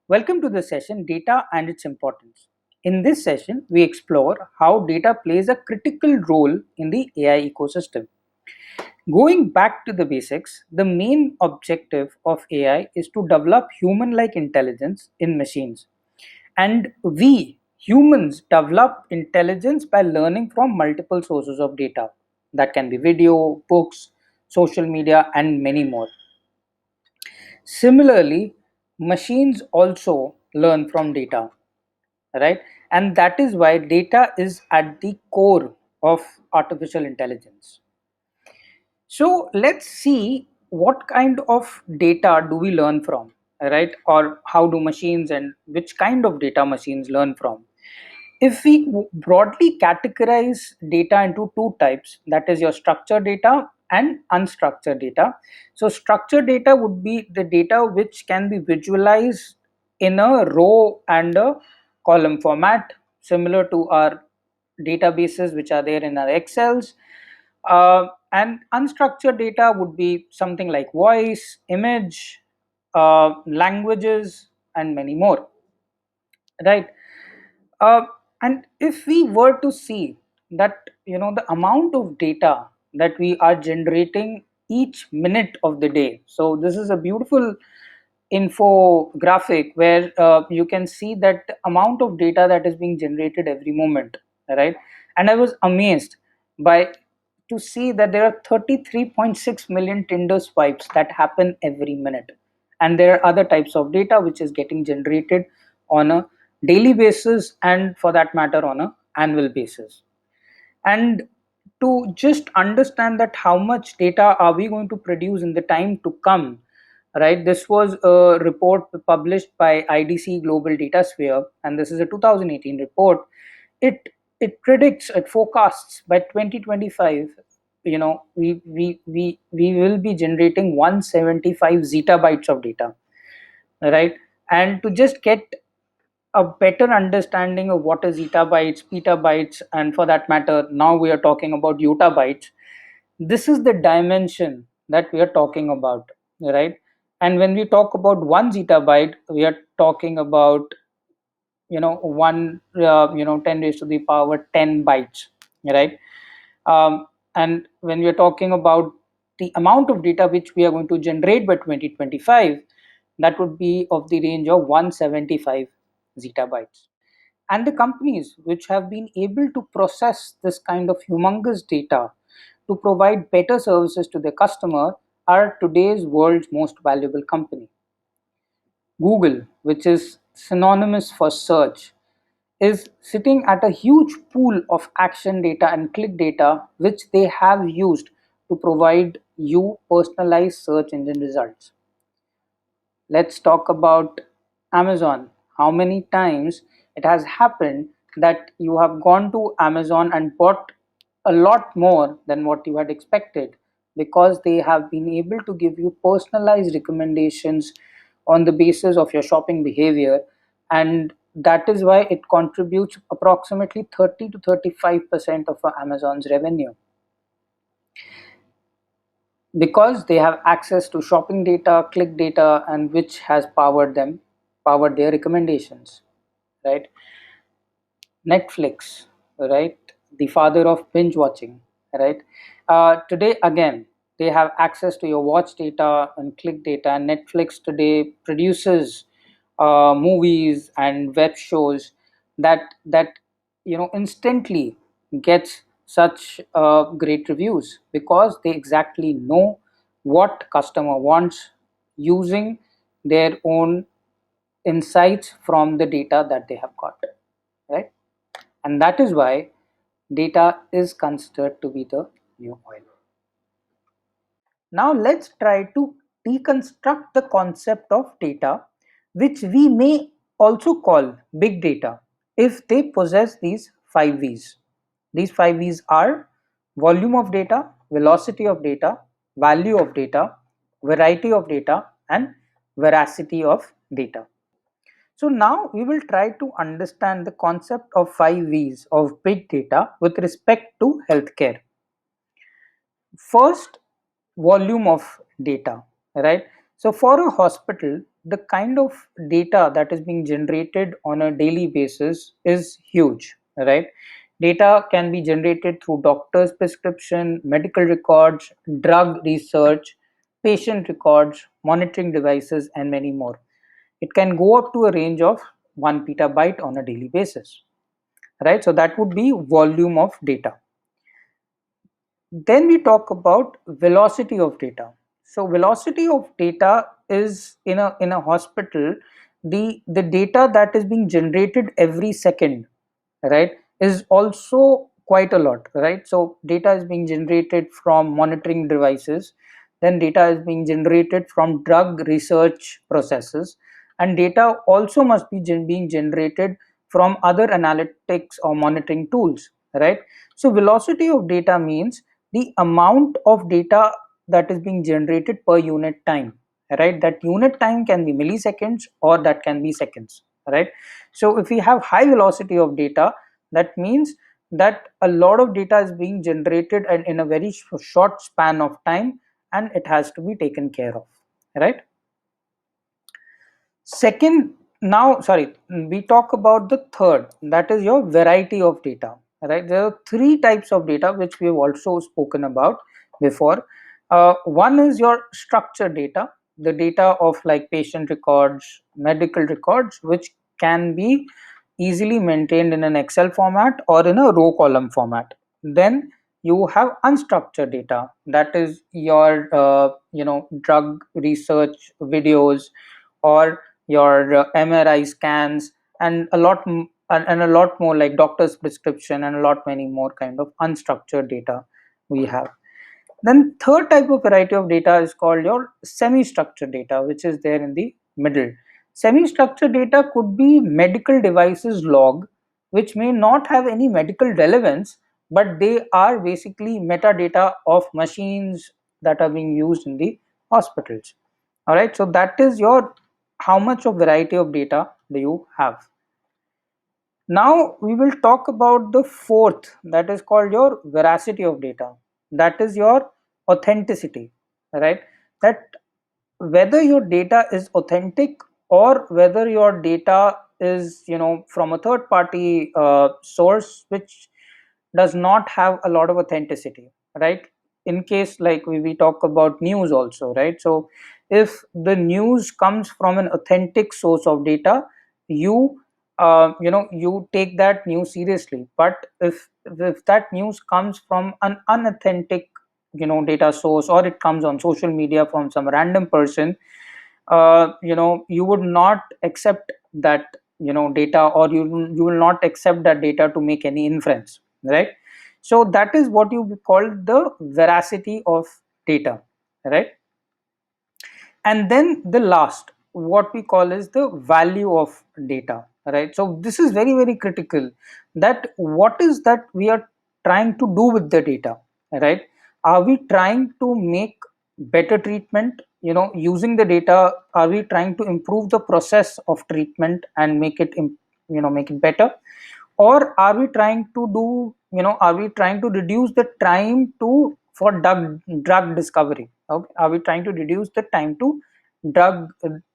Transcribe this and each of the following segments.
Welcome to the session Data and its Importance. In this session, we explore how data plays a critical role in the AI ecosystem. Going back to the basics, the main objective of AI is to develop human like intelligence in machines. And we humans develop intelligence by learning from multiple sources of data. That can be video, books, social media, and many more. Similarly, machines also learn from data, right? And that is why data is at the core of artificial intelligence. So let's see what kind of data do we learn from, right? Or how do machines and which kind of data machines learn from? If we broadly categorize data into two types, that is your structured data and unstructured data. So structured data would be the data which can be visualized in a row and a column format, similar to our databases which are there in our excels. And unstructured data would be something like voice, image, languages, and many more, right? uh, and if we were to see that the amount of data that we are generating each minute of the day, so this is a beautiful infographic where you can see that the amount of data that is being generated every moment, right? And I was amazed by to see that there are 33.6 million Tinder swipes that happen every minute, and there are other types of data which is getting generated on a daily basis, and for that matter on a annual basis. And to just understand that how much data are we going to produce in the time to come, right? This was a report published by IDC Global Datasphere, and this is a 2018 report. It predicts, it forecasts by 2025, we will be generating 175 zettabytes of data, right? And to just get a better understanding of what is zettabytes, petabytes, and for that matter, now we are talking about yottabytes. This is the dimension that we are talking about, right? And when we talk about 1 zettabyte, we are talking about one 10 raised to the power 10 bytes, right? And when we are talking about the amount of data which we are going to generate by 2025, that would be of the range of 175 zettabytes. And the companies which have been able to process this kind of humongous data to provide better services to their customer are today's world's most valuable company. Google, which is synonymous for search, is sitting at a huge pool of action data and click data which they have used to provide you personalized search engine results. Let's talk about Amazon. How many times it has happened that you have gone to Amazon and bought a lot more than what you had expected, because they have been able to give you personalized recommendations on the basis of your shopping behavior, and that is why it contributes approximately 30 to 35% of Amazon's revenue, because they have access to shopping data, click data, and which has powered their recommendations, right? Netflix, right? The father of binge watching, right? Today, again, they have access to your watch data and click data. Netflix today produces movies and web shows that instantly gets such great reviews, because they exactly know what customer wants, using their own insights from the data that they have got, right? And that is why data is considered to be the new oil. Now let's try to deconstruct the concept of data, which we may also call big data, if they possess these 5 V's. These 5 V's are volume of data, velocity of data, value of data, variety of data, and veracity of data. So now we will try to understand the concept of 5 V's of big data with respect to healthcare. First, volume of data, right? So for a hospital, the kind of data that is being generated on a daily basis is huge, right? Data can be generated through doctor's prescription, medical records, drug research, patient records, monitoring devices, and many more. It can go up to a range of 1 petabyte on a daily basis, right? So that would be volume of data. Then we talk about velocity of data. So velocity of data is in a hospital, the data that is being generated every second, right, is also quite a lot, right? So data is being generated from monitoring devices, then data is being generated from drug research processes, and data also must be being generated from other analytics or monitoring tools, right? So velocity of data means the amount of data that is being generated per unit time, right? That unit time can be milliseconds or that can be seconds, right? So if we have high velocity of data, that means that a lot of data is being generated and in a very short span of time, and it has to be taken care of, right? Second, now, sorry, we talk about the third, that is your variety of data, right? There are three types of data which we have also spoken about before. One is your structured data, the data of like patient records, medical records, which can be easily maintained in an Excel format or in a row column format. Then you have unstructured data, that is your drug research videos, or your MRI scans, and a lot more like doctor's prescription, and a lot many more kind of unstructured data we have. Then third type of variety of data is called your semi-structured data, which is there in the middle. Semi-structured data could be medical devices log, which may not have any medical relevance, but they are basically metadata of machines that are being used in the hospitals. All right, so that is your how much of variety of data do you have. Now we will talk about the fourth, that is called your veracity of data. That is your authenticity, right? That whether your data is authentic or whether your data is from a third party source which does not have a lot of authenticity, right? In case like we talk about news also, right? So if the news comes from an authentic source of data, you you take that news seriously. But if that news comes from an unauthentic data source, or it comes on social media from some random person, you would not accept that data, or you will not accept that data to make any inference, right? So that is what you call the veracity of data, right? And then the last, what we call is the value of data, right? So this is very very critical, that what is that we are trying to do with the data, right? Are we trying to make better treatment using the data? Are we trying to improve the process of treatment and make it make it better? Or are we trying to do are we trying to reduce the time to for drug discovery? Okay, are we trying to reduce the time to drug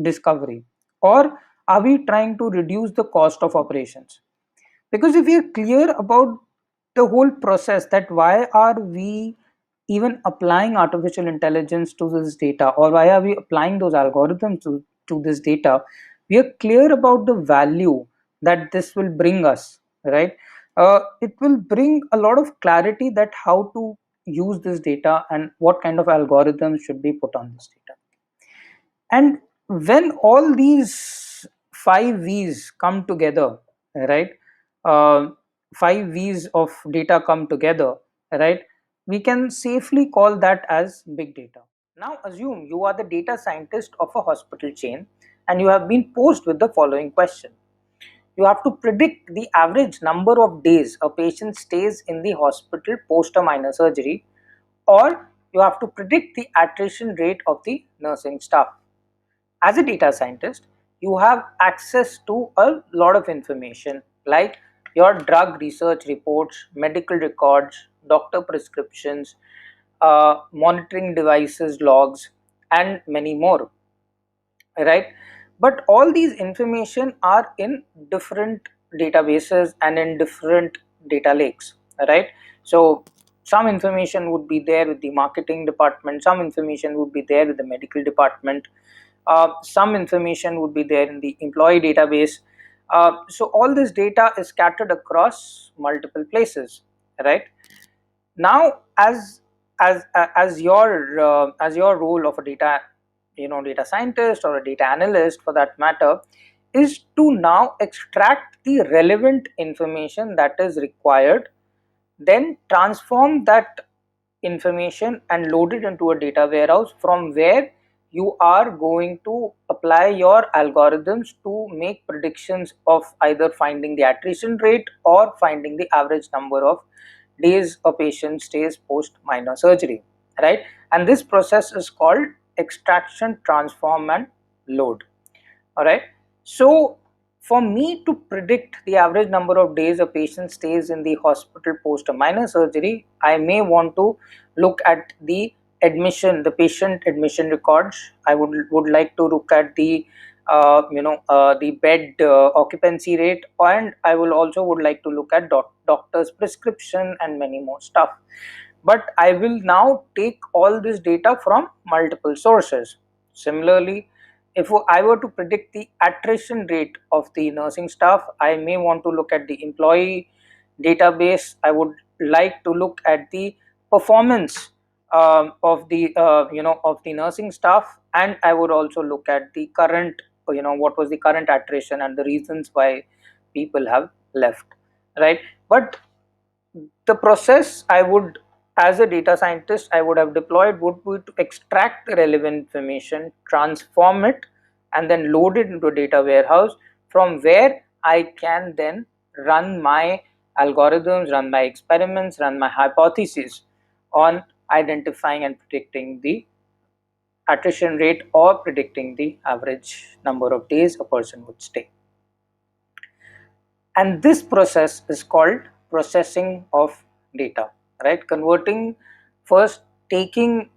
discovery, or are we trying to reduce the cost of operations? Because if we are clear about the whole process, that why are we even applying artificial intelligence to this data, or why are we applying those algorithms to this data, we are clear about the value that this will bring us, right? It will bring a lot of clarity that how to use this data and what kind of algorithms should be put on this data. And when all these five V's come together, right? Uh, Five V's of data come together, right? We can safely call that as big data. Now assume you are the data scientist of a hospital chain and you have been posed with the following question. You have to predict the average number of days a patient stays in the hospital post a minor surgery, or you have to predict the attrition rate of the nursing staff. As a data scientist, you have access to a lot of information like your drug research reports, medical records, doctor prescriptions, monitoring devices logs, and many more. right? But all these information are in different databases and in different data lakes, right? So some information would be there with the marketing department, some information would be there with the medical department, some information would be there in the employee database. So all this data is scattered across multiple places, right? Now as your role of a data, data scientist or a data analyst for that matter, is to now extract the relevant information that is required, then transform that information and load it into a data warehouse, from where you are going to apply your algorithms to make predictions of either finding the attrition rate or finding the average number of days a patient stays post minor surgery, right? And this process is called extraction, transform, and load. All right. So for me to predict the average number of days a patient stays in the hospital post a minor surgery, I may want to look at the admission, the patient admission records. I would like to look at the the bed occupancy rate, and I will also would like to look at doctor's prescription and many more stuff. But I will now take all this data from multiple sources. Similarly, if I were to predict the attrition rate of the nursing staff, I may want to look at the employee database. I would like to look at the performance of the of the nursing staff, and I would also look at the current, what was the current attrition and the reasons why people have left, right? But the process I would, as a data scientist, I would have deployed would be to extract the relevant information, transform it, and then load it into a data warehouse, from where I can then run my algorithms, run my experiments, run my hypotheses on identifying and predicting the attrition rate or predicting the average number of days a person would stay. And this process is called processing of data, right? Converting, first taking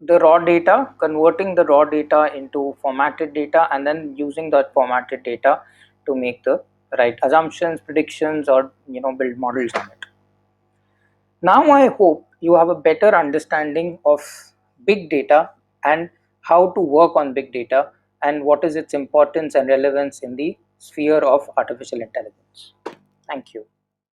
the raw data, converting the raw data into formatted data, and then using that formatted data to make the right assumptions, predictions, or build models on it. Now I hope you have a better understanding of big data and how to work on big data and what is its importance and relevance in the sphere of artificial intelligence. Thank you.